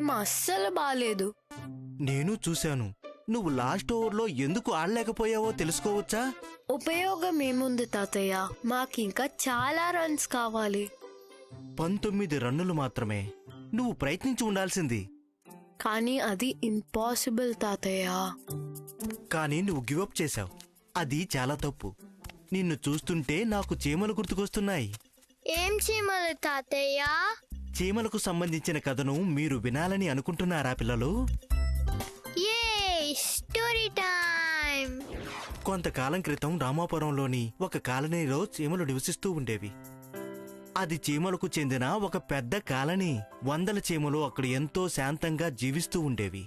Game అస్సలు బాలేదు. నేను చూశాను. నువ్వు లాస్ట్ ఓవర్లో ఎందుకు ఆడలేకపోయావో తెలుసుకోవచ్చా? ఉపయోగం ఏముంది తాతయ్య, మాకింకా చాలా రన్స్ కావాలి. 19 రన్నులు మాత్రమే. నువ్వు ప్రయత్నించి ఉండాల్సింది. కానీ అది ఇంపాసిబుల్ తాతయ్య. కానీ నువ్వు గివప్ చేశావు. అది చాలా తప్పు. నిన్ను చూస్తుంటే నాకు చీమలు గుర్తుకొస్తున్నాయి. ఏం చీమలు తాతయ్య? చీమలకు సంబంధించిన కథను మీరు వినాలని అనుకుంటున్నారా పిల్లలు? ఏ స్టోరీ టైం. కొంతకాలం క్రితం రామాపురంలోని ఒక కాలనీలో చీమలు నివసిస్తూ ఉండేవి. అది చీమలకు చెందిన ఒక పెద్ద కాలనీ. వందల చీమలు అక్కడ ఎంతో శాంతంగా జీవిస్తూ ఉండేవి.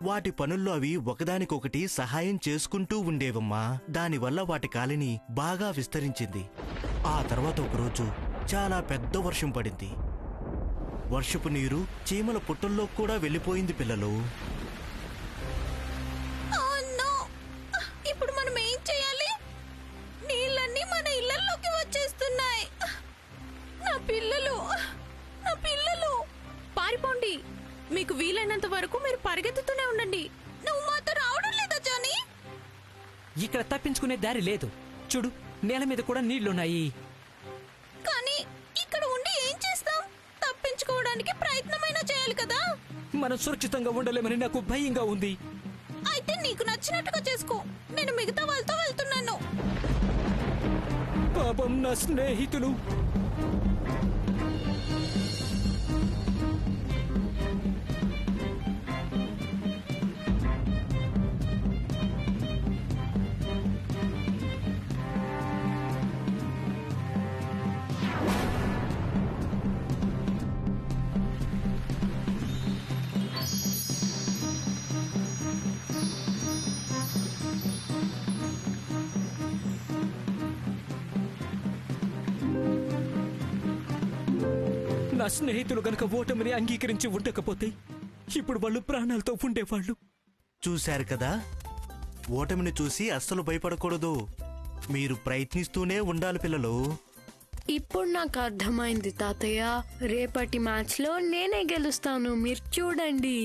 వాటి పనుల్లో అవి ఒకదానికొకటి సహాయం చేసుకుంటూ ఉండేవమ్మా. దానివల్ల వాటి కాలనీ బాగా విస్తరించింది. ఆ తర్వాత ఒకరోజు చాలా పెద్ద వర్షం పడింది. వర్షపు నీరు చీమల పుట్టల్లో కూడా వెళ్ళిపోయింది పిల్లలు. ఇప్పుడు మనం ఏం చేయాలి? నీళ్ళన్నీ మన ఇళ్లలోకి వచ్చేస్తున్నాయి. నా పిల్లలు పారిపోండి. మీకు వీలైనంత వరకు మీరు పరిగెత్తుతూనే ఉండండి. నువ్వు మాతో రావడం లేదా జానీ? ఇక్కడ తప్పించుకునే దారి లేదు. చూడు, నేల మీద కూడా నీళ్లున్నాయి. కానీ ఇక్కడ ఉండి ఏం చేస్తాం? తప్పించుకోవడానికి ప్రయత్నమైనా చేయాలి కదా. మనం సురక్షితంగా ఉండలేమని నాకు భయంగా ఉంది. అయితే నీకు నచ్చినట్టుగా చేసుకో. నేను మిగతా వాళ్ళతో వెళ్తున్నాను. పాపం నా స్నేహితులు. నా స్నేహితులు గనక ఓటమిని అంగీకరించి ఉండకపోతే ఇప్పుడు వాళ్ళు ప్రాణాలతో ఉండేవాళ్ళు. చూశారు కదా, ఓటమిని చూసి అస్సలు భయపడకూడదు. మీరు ప్రయత్నిస్తూనే ఉండాలి పిల్లలు. ఇప్పుడు నాకు అర్థమైంది తాతయ్య. రేపటి మ్యాచ్ లో నేనే గెలుస్తాను, మీరు చూడండి.